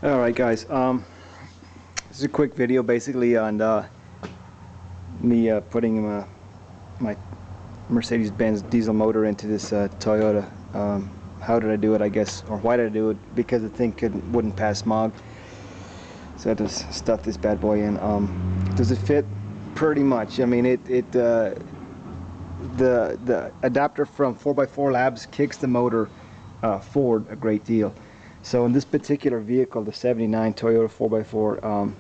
Alright guys, this is a quick video basically on me putting my Mercedes-Benz diesel motor into this Toyota. How did I do it, I guess, or why did I do it? Because the thing wouldn't pass smog. So I had to stuff this bad boy in. Does it fit? Pretty much. I mean, the adapter from 4x4 Labs kicks the motor forward a great deal. So in this particular vehicle, the 79 Toyota 4x4,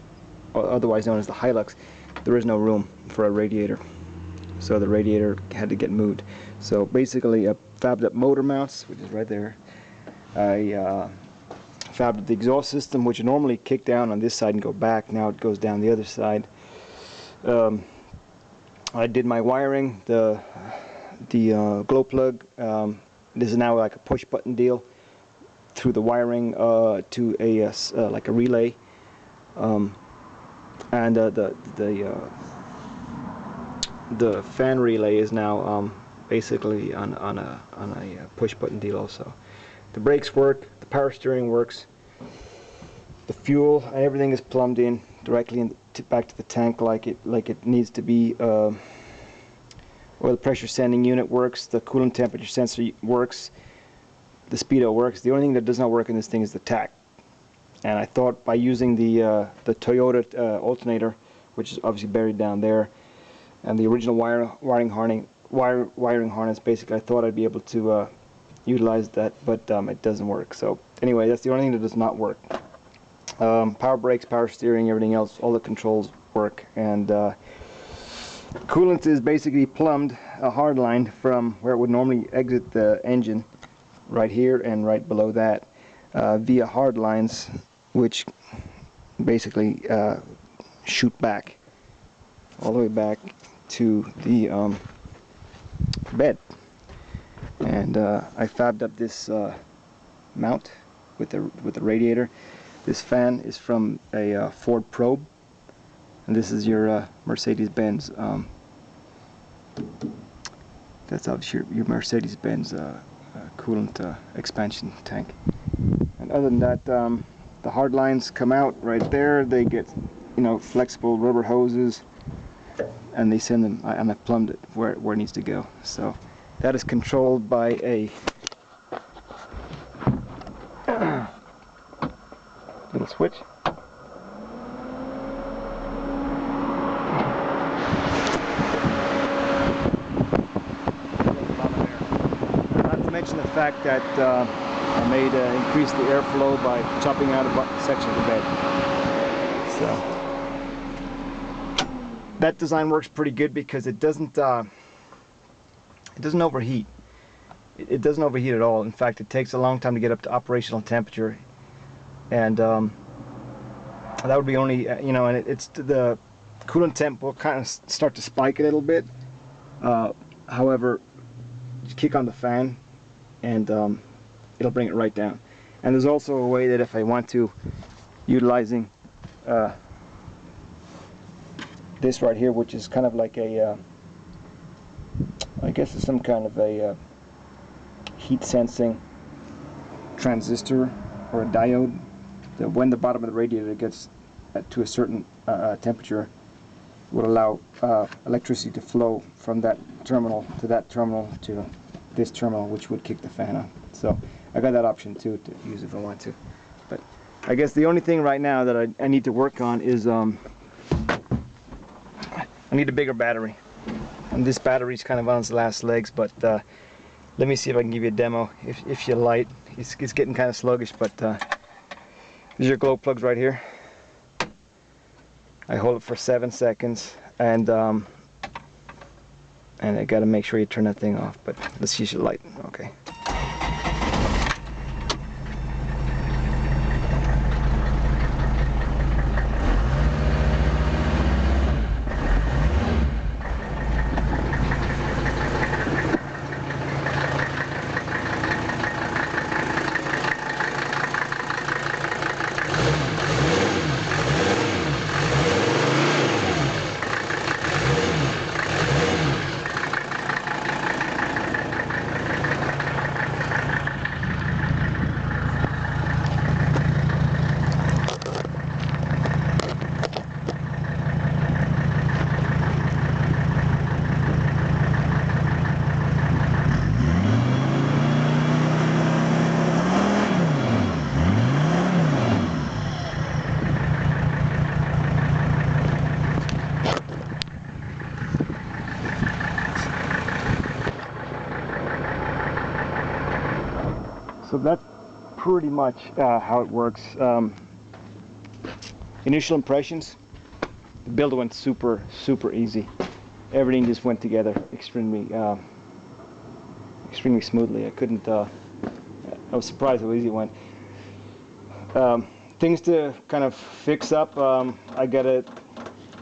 otherwise known as the Hilux, there is no room for a radiator. So the radiator had to get moved. So basically I fabbed up motor mounts, which is right there. I fabbed up the exhaust system, which normally kick down on this side and go back. Now it goes down the other side. I did my wiring, the glow plug. This is now like a push button deal through the wiring to a like a relay, and the fan relay is now basically on a push button deal also. The brakes work, the power steering works, the fuel and everything is plumbed in directly back to the tank like it needs to be. Oil pressure sending unit works, the coolant temperature sensor works, the speedo works. The only thing that does not work in this thing is the tach. And I thought by using the Toyota alternator, which is obviously buried down there, and the original wiring harness, basically I thought I'd be able to utilize that, but it doesn't work. So anyway, that's the only thing that does not work. Power brakes, power steering, everything else, all the controls work, and coolant is basically plumbed a hard line from where it would normally exit the engine, right here and right below that, via hard lines which basically shoot back all the way back to the bed. And I fabbed up this mount with the radiator. This fan is from a Ford Probe, and this is your Mercedes-Benz. That's obviously your Mercedes-Benz coolant expansion tank. And other than that, the hard lines come out right there. They get, flexible rubber hoses, and they send them. And I plumbed it where it needs to go. So that is controlled by a little switch. Mention the fact that I made increase the airflow by chopping out a section of the bed. So that design works pretty good because it doesn't overheat. It doesn't overheat at all. In fact, it takes a long time to get up to operational temperature, and that would be only and it's the coolant temp will kind of start to spike a little bit. However, you kick on the fan, and it'll bring it right down. And there's also a way that if I want to, utilizing this right here, which is kind of like a I guess it's some kind of a heat sensing transistor or a diode, that when the bottom of the radiator gets to a certain temperature, would allow electricity to flow from that terminal to this terminal, which would kick the fan on. So I got that option too to use if I want to. But I guess the only thing right now that I need to work on is I need a bigger battery. And this battery's kind of on its last legs, but let me see if I can give you a demo if you light. It's getting kind of sluggish, but these are your glow plugs right here. I hold it for 7 seconds, and I gotta make sure you turn that thing off, but let's use your light. Okay. So that's pretty much how it works. Initial impressions, the build went super easy. Everything just went together extremely smoothly. I was surprised how easy it went. Things to kind of fix up, I gotta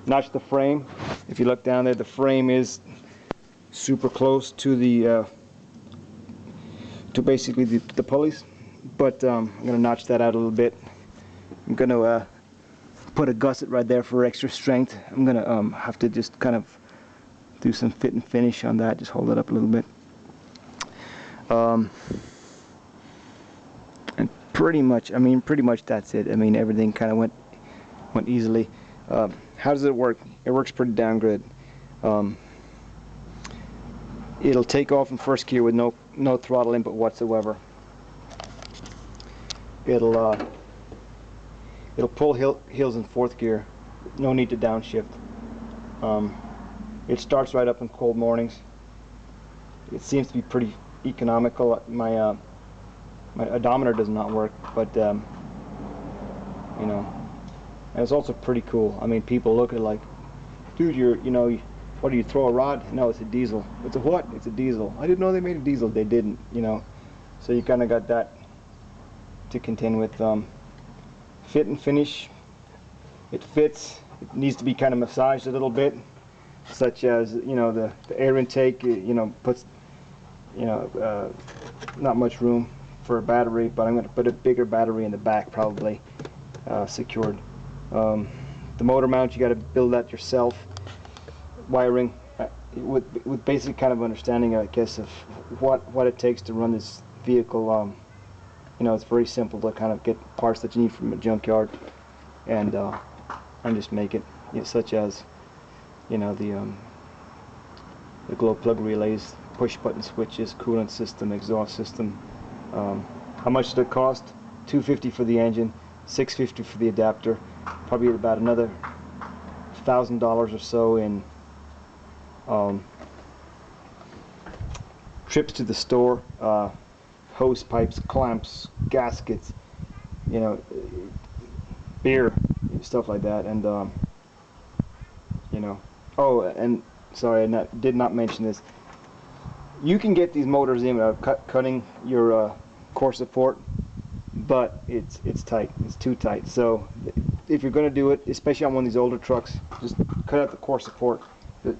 notch the frame. If you look down there, the frame is super close to the to basically the pulleys, but I'm gonna notch that out a little bit. I'm gonna put a gusset right there for extra strength. I'm gonna have to just kind of do some fit and finish on that. Just hold it up a little bit. And pretty much that's it. I mean, everything kind of went easily. How does it work? It works pretty damn good. It'll take off in first gear with no throttle input whatsoever. It'll pull heels in fourth gear. No need to downshift. It starts right up in cold mornings. It seems to be pretty economical. My odometer does not work, but you know, and it's also pretty cool. I mean, people look at it like, dude, what do you throw a rod? No, it's a diesel. It's a what? It's a diesel. I didn't know they made a diesel. They didn't, you know. So you kind of got that to contend with. Fit and finish. It fits. It needs to be kind of massaged a little bit, such as, you know, the air intake, you know, puts, you know, not much room for a battery, but I'm going to put a bigger battery in the back, probably secured. The motor mount, you got to build that yourself. Wiring, with basic kind of understanding, I guess, of what it takes to run this vehicle. You know, it's very simple to kind of get parts that you need from a junkyard and just make it, you know, such as, you know, the glow plug relays, push button switches, coolant system, exhaust system. How much did it cost? $250 for the engine, $650 for the adapter, probably about another $1,000 or so in trips to the store, hose pipes, clamps, gaskets, you know, beer, stuff like that. And you know, oh, and sorry, I did not mention this. You can get these motors in without cutting your core support, but it's tight. It's too tight. So if you're going to do it, especially on one of these older trucks, just cut out the core support.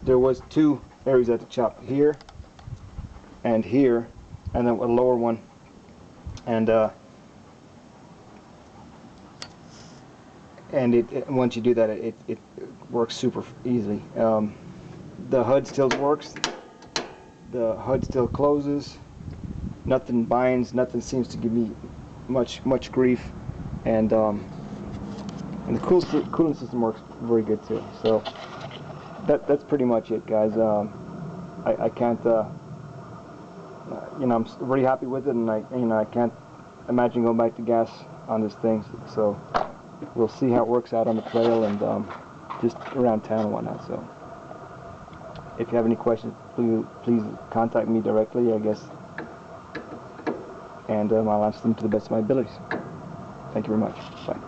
There was two areas at the chop, here and here, and then a lower one. And once you do that, it works super easily. The HUD still works. The HUD still closes. Nothing binds. Nothing seems to give me much grief. And the cooling system works very good too. So that's pretty much it, guys. I can't. You know, I'm very happy with it, and I can't imagine going back to gas on this thing. So we'll see how it works out on the trail and just around town and whatnot. So if you have any questions, please contact me directly, I guess, and I'll answer them to the best of my abilities. Thank you very much. Bye.